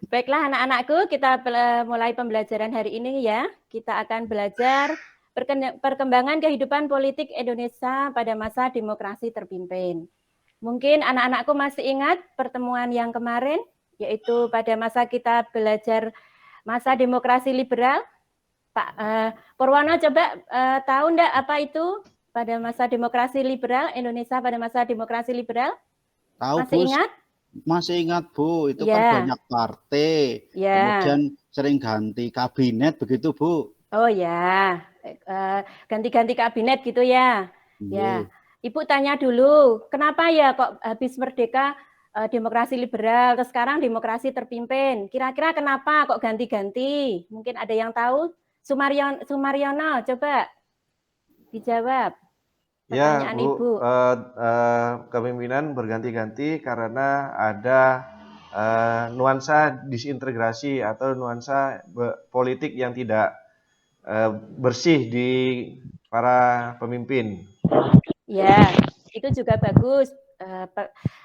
Baiklah anak-anakku, kita mulai pembelajaran hari ini ya. Kita akan belajar perkembangan kehidupan politik Indonesia pada masa demokrasi terpimpin. Mungkin anak-anakku masih ingat pertemuan yang kemarin, yaitu pada masa kita belajar masa demokrasi liberal. Pak Purwono coba tahu enggak apa itu pada masa demokrasi liberal, Indonesia pada masa demokrasi liberal? Tahu, Masih Bu. ingat? Masih ingat, Bu. Itu kan Ya. banyak partai. Ya. Kemudian sering ganti kabinet begitu, Bu. Oh ya, ganti-ganti kabinet gitu ya. Ya, Iya. Ibu tanya dulu, kenapa ya kok habis merdeka demokrasi liberal, terus sekarang demokrasi terpimpin? Kira-kira kenapa kok ganti-ganti? Mungkin ada yang tahu? Sumaryono, coba dijawab Ya, pertanyaan Bu, Ibu. kepemimpinan berganti-ganti karena ada nuansa disintegrasi atau nuansa politik yang tidak bersih di para pemimpin. Ya, itu juga bagus.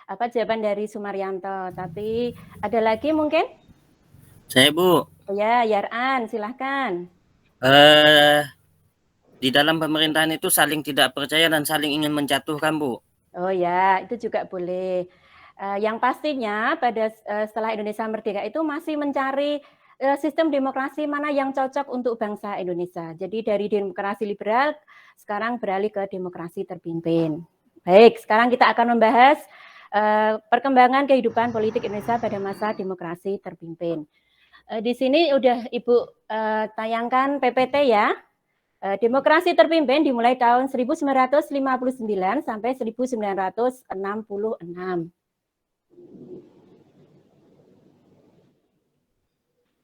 Apa jawaban dari Sumaryanto? Tapi ada lagi mungkin? Saya, Bu. Oh ya, Yar'an, silahkan. Di dalam pemerintahan itu saling tidak percaya dan saling ingin menjatuhkan, Bu. Oh ya, itu juga boleh. Yang pastinya pada setelah Indonesia merdeka itu masih mencari sistem demokrasi mana yang cocok untuk bangsa Indonesia. Jadi dari demokrasi liberal sekarang beralih ke demokrasi terpimpin. Baik, sekarang kita akan membahas perkembangan kehidupan politik Indonesia pada masa demokrasi terpimpin. Di sini udah Ibu tayangkan PPT ya. Demokrasi terpimpin dimulai tahun 1959 sampai 1966.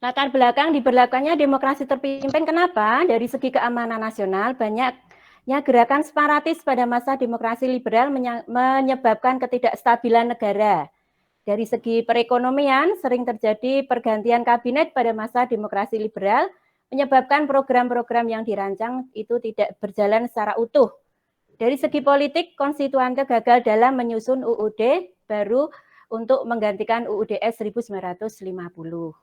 Latar belakang diberlakukannya demokrasi terpimpin kenapa? Dari segi keamanan nasional, banyaknya gerakan separatis pada masa demokrasi liberal menyebabkan ketidakstabilan negara. Dari segi perekonomian, sering terjadi pergantian kabinet pada masa demokrasi liberal, menyebabkan program-program yang dirancang itu tidak berjalan secara utuh. Dari segi politik, konstituante gagal dalam menyusun UUD baru untuk menggantikan UUDS 1950.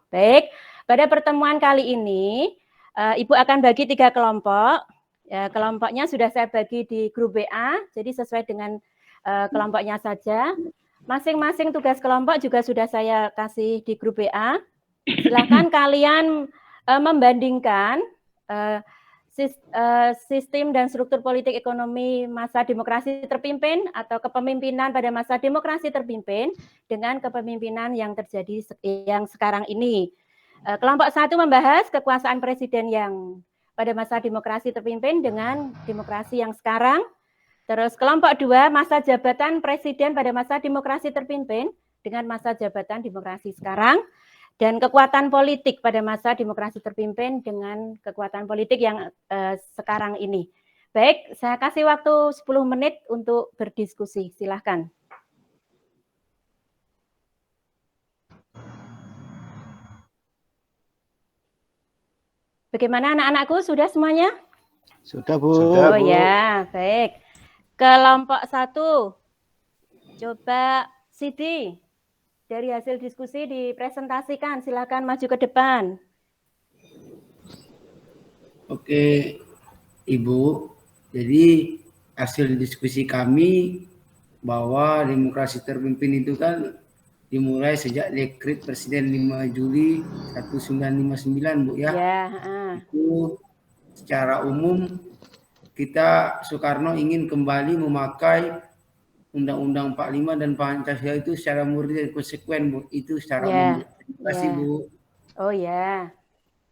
Baik, pada pertemuan kali ini, Ibu akan bagi 3 kelompok. Kelompoknya sudah saya bagi di grup WA, jadi sesuai dengan kelompoknya saja. Masing-masing tugas kelompok juga sudah saya kasih di grup WA. Silakan kalian membandingkan sistem dan struktur politik ekonomi masa demokrasi terpimpin atau kepemimpinan pada masa demokrasi terpimpin dengan kepemimpinan yang terjadi yang sekarang ini. Kelompok 1 membahas kekuasaan presiden yang pada masa demokrasi terpimpin dengan demokrasi yang sekarang. Terus kelompok 2 masa jabatan presiden pada masa demokrasi terpimpin dengan masa jabatan demokrasi sekarang. Dan kekuatan politik pada masa demokrasi terpimpin dengan kekuatan politik yang sekarang ini. Baik, saya kasih waktu 10 menit untuk berdiskusi. Silahkan. Bagaimana anak-anakku? Sudah semuanya? Sudah, Bu. Sudah, Oh Bu. ya, baik. Kelompok 1. Coba Siti. Dari hasil diskusi dipresentasikan, silakan maju ke depan. Oke, Ibu. Jadi hasil diskusi kami bahwa demokrasi terpimpin itu kan dimulai sejak dekret Presiden 5 Juli 1959, Bu ya. Ya. Itu secara umum kita Soekarno ingin kembali memakai Undang-Undang 45 dan Pancasila itu secara murni dan konsekuen, Bu. Itu secara umum, Bu. Terima kasih, Bu. Oh ya.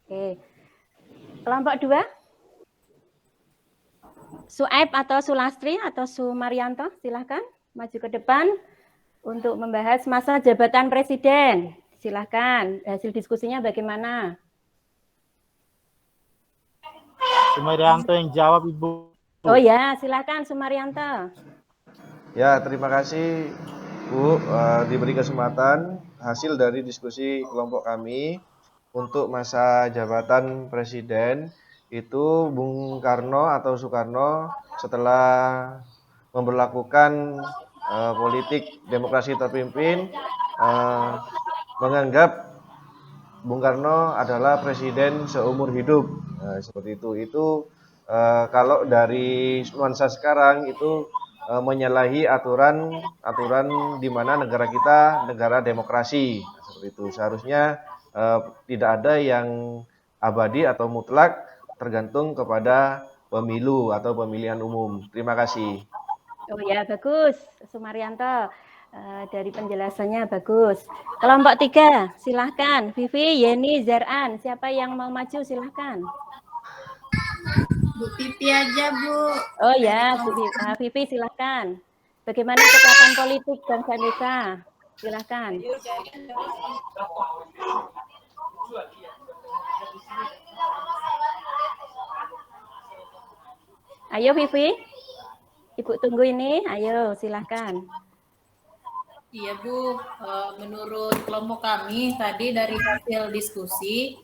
Oke. Kelompok 2. Suaib atau Sulastri atau Sumaryanto, silahkan maju ke depan untuk membahas masa jabatan presiden. Silahkan, hasil diskusinya bagaimana? Sumaryanto yang jawab, Ibu. Oh ya, silahkan Sumaryanto. Ya, terima kasih Bu diberi kesempatan hasil dari diskusi kelompok kami untuk masa jabatan presiden itu Bung Karno atau Soekarno setelah memberlakukan politik demokrasi terpimpin menganggap Bung Karno adalah presiden seumur hidup. Nah, seperti itu. Itu kalau dari nuansa sekarang itu menyalahi aturan di mana negara kita negara demokrasi. Nah, seperti itu. Seharusnya tidak ada yang abadi atau mutlak tergantung kepada pemilu atau pemilihan umum. Terima kasih. Oh ya, bagus, Sumaryanto. Dari penjelasannya bagus. Kelompok 3, silahkan. Vivi, Yeni, Zar'an. Siapa yang mau maju, silahkan. Bu Pipi aja, Bu. Oh ya, Vivi, silahkan. Bagaimana kekuatan politik bangsa Indonesia? Silahkan. Ayo, Vivi. Ibu tunggu ini. Ayo, silahkan. Iya, Bu. Menurut kelompok kami tadi dari hasil diskusi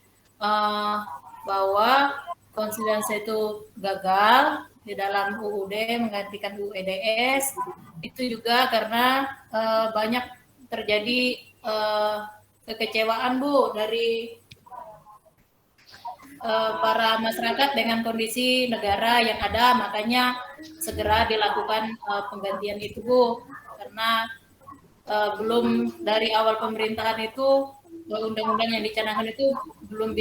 bahwa konsolidasi itu gagal di dalam UUD menggantikan UU EDS. Itu juga karena banyak terjadi kekecewaan, Bu, dari para masyarakat dengan kondisi negara yang ada, makanya segera dilakukan penggantian itu, Bu, karena belum dari awal pemerintahan itu undang-undang yang dicanangkan itu belum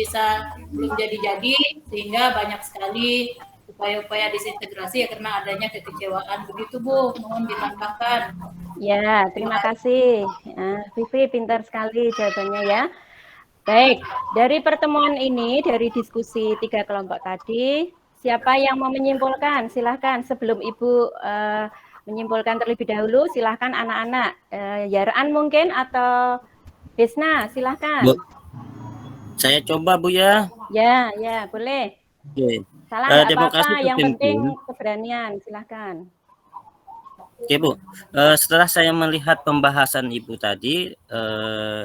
jadi-jadi, sehingga banyak sekali upaya-upaya disintegrasi ya karena adanya kekecewaan. Begitu, Bu, mohon ditambahkan. Ya, terima kasih. Vivi, pintar sekali jawabannya ya. Baik, dari pertemuan ini, dari diskusi 3 kelompok tadi, siapa yang mau menyimpulkan? Silahkan sebelum Ibu menyimpulkan terlebih dahulu, silahkan anak-anak. Yar'an mungkin atau Desna, silahkan. Bu, saya coba, Bu, ya. Ya, boleh. Oke. Salah nggak Demokrasi apa-apa, yang penting terpimpin. keberanian, silahkan. Oke, Bu. Setelah saya melihat pembahasan Ibu tadi,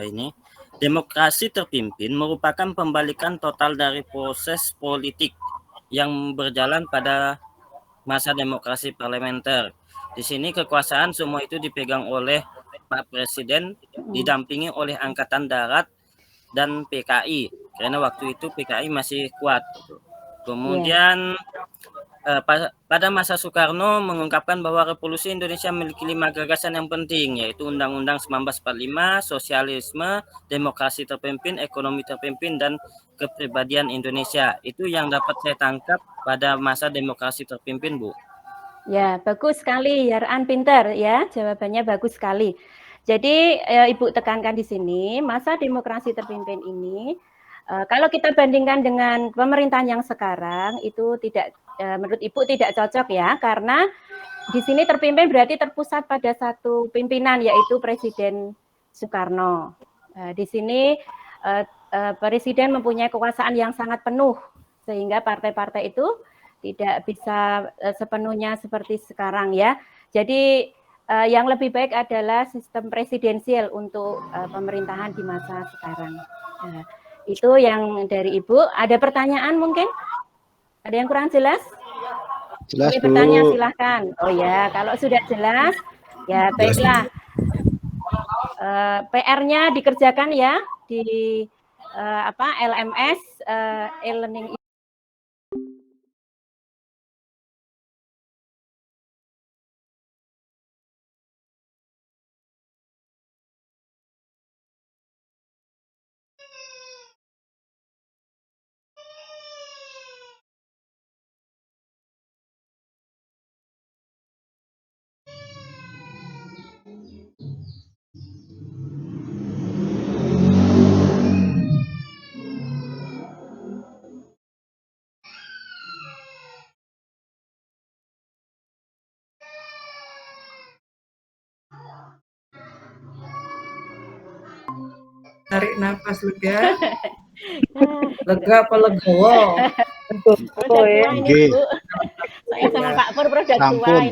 ini demokrasi terpimpin merupakan pembalikan total dari proses politik yang berjalan pada masa demokrasi parlementer. Di sini kekuasaan semua itu dipegang oleh Pak Presiden, didampingi oleh Angkatan Darat dan PKI, karena waktu itu PKI masih kuat. Kemudian pada masa Soekarno mengungkapkan bahwa Revolusi Indonesia memiliki 5 gagasan yang penting, yaitu Undang-Undang 1945, sosialisme, demokrasi terpimpin, ekonomi terpimpin, dan kepribadian Indonesia. Itu yang dapat saya tangkap pada masa demokrasi terpimpin, Bu. Ya, bagus sekali, Yar'an, pintar ya, jawabannya bagus sekali. Jadi Ibu tekankan di sini, masa demokrasi terpimpin ini, kalau kita bandingkan dengan pemerintahan yang sekarang, itu tidak, menurut Ibu tidak cocok ya, karena di sini terpimpin berarti terpusat pada satu pimpinan, yaitu Presiden Soekarno. Di sini Presiden mempunyai kekuasaan yang sangat penuh, sehingga partai-partai itu tidak bisa sepenuhnya seperti sekarang ya. Jadi yang lebih baik adalah sistem presidensial untuk pemerintahan di masa sekarang. Itu yang dari Ibu. Ada pertanyaan mungkin? Ada yang kurang jelas? Jelas, Bu. Bertanya silahkan. Oh ya, kalau sudah jelas, ya baiklah. PR-nya dikerjakan ya di LMS e-learning. Tarik nafas lega. Lega apa legowo? Udah tua ini, Bu. Saya sama Pak Pur udah tua ini.